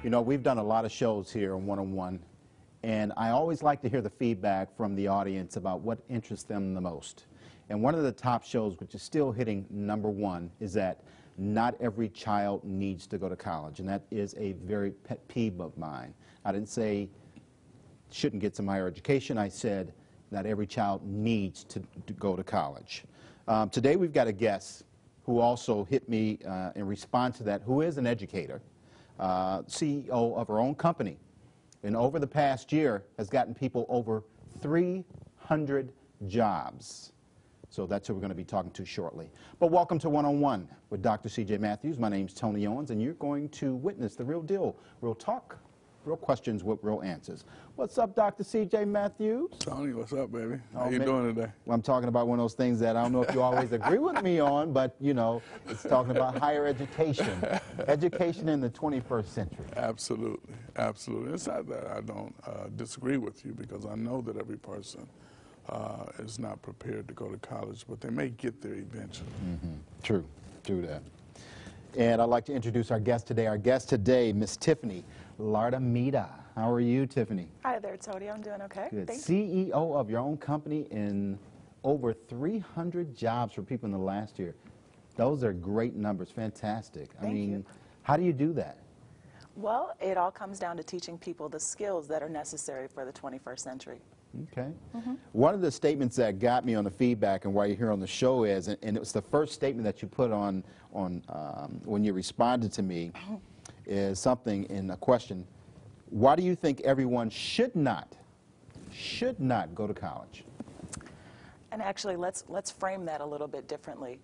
You know, we've done a lot of shows here on One-on-One, and I always like to hear the feedback from the audience about what interests them the most. And one of the top shows, which is still hitting #1, is that not every child needs to go to college, and that is a very pet peeve of mine. I didn't say shouldn't get some higher education. I said not every child needs to go to college. Today we've got a guest who also hit me in response to that, who is an educator, CEO of her own company, and over the past year has gotten people over 300 jobs. So that's who we're going to be talking to shortly. But welcome to One-on-One with Dr. C.J. Matthews. My name's Tony Owens, and you're going to witness the real deal, real talk, real questions with real answers. What's up, Dr. C.J. Matthews? Tony, what's up, baby? How you doing today? Well, I'm talking about one of those things that I don't know if you always agree with me on, but, you know, it's talking about higher education, education in the 21st century. Absolutely, absolutely. It's not that I don't disagree with you, because I know that every person is not prepared to go to college, but they may get there eventually. Mm-hmm. True that. And I'd like to introduce our guest today. Our guest today, Miss Tiffany Lardomita. How are you, Tiffany? Hi there, Tony. I'm doing okay. Good. Thank CEO of your own company and over 300 jobs for people in the last year. Those are great numbers. Fantastic. Thank you. How do you do that? Well, it all comes down to teaching people the skills that are necessary for the 21st century. Okay. One of the statements that got me on the feedback and why you're here on the show is, and it was the first statement that you put on when you responded to me, is something in a question: why do you think everyone should not go to college? And actually, let's frame that a little bit differently.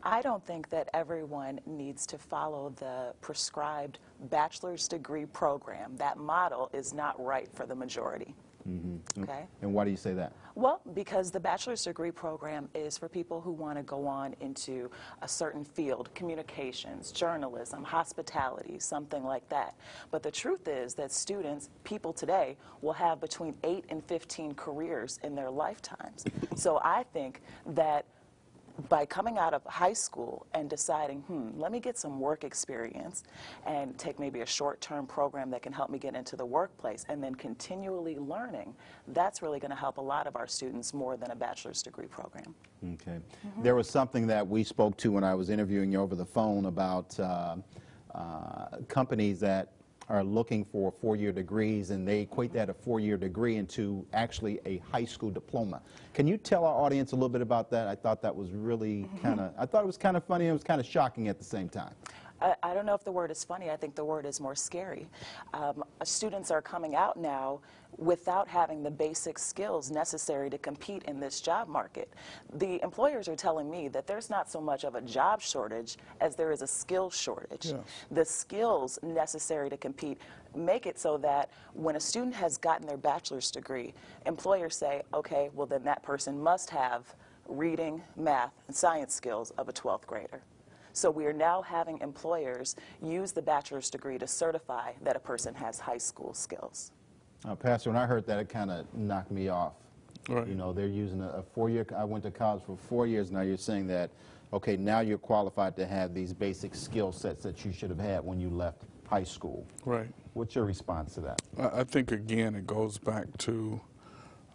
I don't think that everyone needs to follow the prescribed bachelor's degree program. That model is not right for the majority. Mm-hmm. Okay. And why do you say that? Well, because the bachelor's degree program is for people who want to go on into a certain field, communications, journalism, hospitality, something like that. But the truth is that students, people today, will have between 8 and 15 careers in their lifetimes. So I think that by coming out of high school and deciding, let me get some work experience and take maybe a short-term program that can help me get into the workplace, and then continually learning, that's really going to help a lot of our students more than a bachelor's degree program. Okay. There was something that we spoke to when I was interviewing you over the phone about companies that are looking for 4-year degrees, and they equate that a 4-year degree into actually a high school diploma. Can you tell our audience a little bit about that? I thought that was really I thought it was kind of funny, and it was kind of shocking at the same time. I don't know if the word is funny. I think the word is more scary. Students are coming out now without having the basic skills necessary to compete in this job market. The employers are telling me that there's not so much of a job shortage as there is a skill shortage. Yes. The skills necessary to compete make it so that when a student has gotten their bachelor's degree, employers say, okay, well then that person must have reading, math, and science skills of a 12th grader. So we are now having employers use the bachelor's degree to certify that a person has high school skills. Pastor, when I heard that, it kind of knocked me off. Right. You know, they're using a 4-year, I went to college for 4 years, now you're saying that, okay, now you're qualified to have these basic skill sets that you should have had when you left high school. Right. What's your response to that? I think, again, it goes back to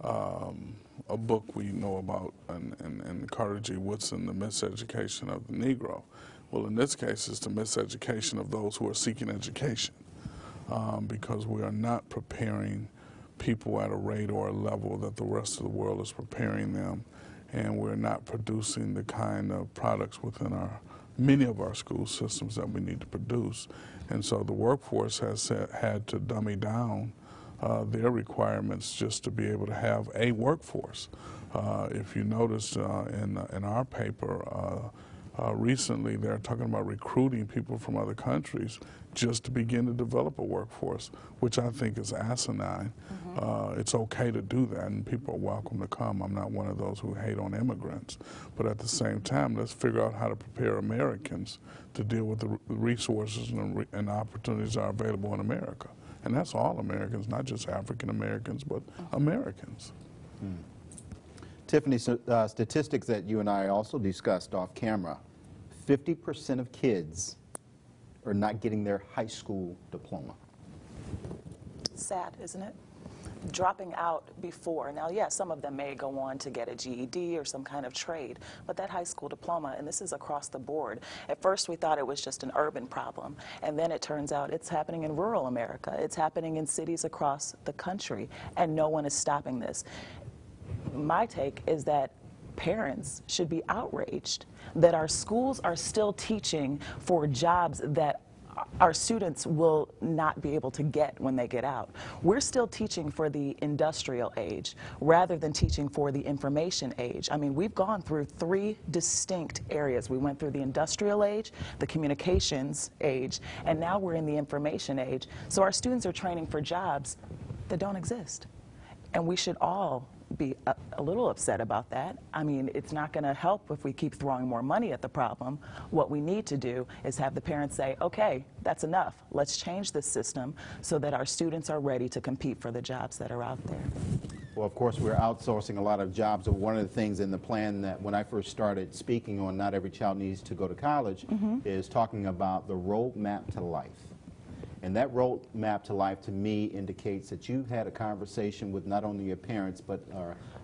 a book we know about in Carter G. Woodson, The Miseducation of the Negro. Well, in this case, it's the miseducation of those who are seeking education, because we are not preparing people at a rate or a level that the rest of the world is preparing them, and we're not producing the kind of products within many of our school systems that we need to produce. And so the workforce has had to dummy down their requirements just to be able to have a workforce. If you noticed in our paper, recently they're talking about recruiting people from other countries just to begin to develop a workforce, which I think is asinine. It's okay to do that, and people are welcome to come. I'm not one of those who hate on immigrants. But at the same time, let's figure out how to prepare Americans to deal with the resources and opportunities that are available in America. And that's all Americans, not just African Americans, but Americans. Tiffany, statistics that you and I also discussed off camera, 50% of kids are not getting their high school diploma. Sad, isn't it? Dropping out before. Now, yes, some of them may go on to get a GED or some kind of trade, but that high school diploma, and this is across the board. At first, we thought it was just an urban problem, and then it turns out it's happening in rural America. It's happening in cities across the country, and no one is stopping this. My take is that parents should be outraged that our schools are still teaching for jobs that our students will not be able to get when they get out. We're still teaching for the industrial age rather than teaching for the information age. I mean, we've gone through 3 distinct areas. We went through the industrial age, the communications age, and now we're in the information age. So our students are training for jobs that don't exist. And we should all be a little upset about that. I mean, it's not going to help if we keep throwing more money at the problem. What we need to do is have the parents say, okay, that's enough. Let's change this system so that our students are ready to compete for the jobs that are out there. Well, of course, we're outsourcing a lot of jobs. One of the things in the plan that when I first started speaking on Not Every Child Needs to Go to College is talking about the roadmap to life. And that roadmap to life, to me, indicates that you've had a conversation with not only your parents, but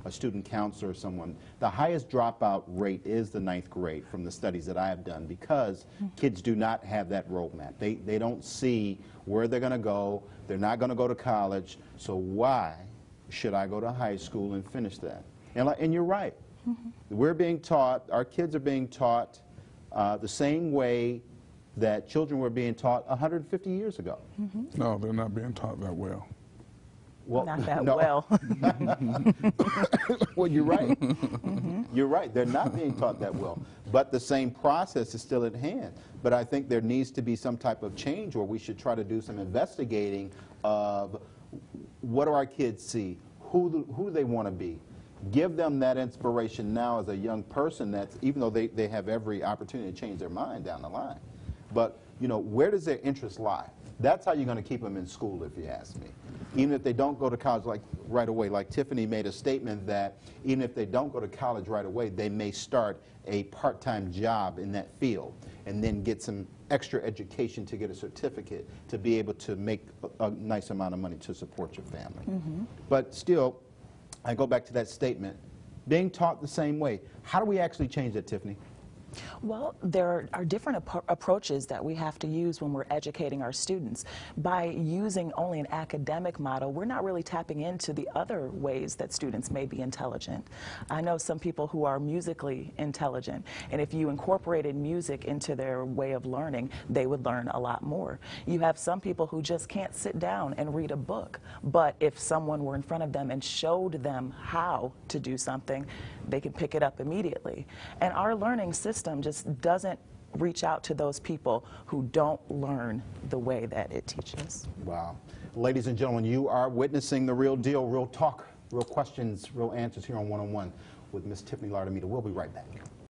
a student counselor or someone. The highest dropout rate is the 9th grade from the studies that I have done, because kids do not have that roadmap. They don't see where they're going to go. They're not going to go to college. So why should I go to high school and finish that? And you're right. We're being taught, our kids are being taught the same way that children were being taught 150 years ago. No, they're not being taught that well. Well, Not that no. well. Well, you're right. You're right. They're not being taught that well. But the same process is still at hand. But I think there needs to be some type of change, or we should try to do some investigating of what do our kids see, who they want to be. Give them that inspiration now as a young person, that's, even though they have every opportunity to change their mind down the line. But, you know, where does their interest lie? That's how you're going to keep them in school, if you ask me. Even if they don't go to college right away, like Tiffany made a statement that even if they don't go to college right away, they may start a part-time job in that field and then get some extra education to get a certificate to be able to make a nice amount of money to support your family. But still, I go back to that statement, being taught the same way. How do we actually change that, Tiffany? Well, there are different approaches that we have to use when we're educating our students. By using only an academic model, we're not really tapping into the other ways that students may be intelligent. I know some people who are musically intelligent, and if you incorporated music into their way of learning, they would learn a lot more. You have some people who just can't sit down and read a book, but if someone were in front of them and showed them how to do something, they can pick it up immediately. And our learning system just doesn't reach out to those people who don't learn the way that it teaches. Wow. Ladies and gentlemen, you are witnessing the real deal, real talk, real questions, real answers here on 101 with Miss Tiffany Lardomita. We'll be right back.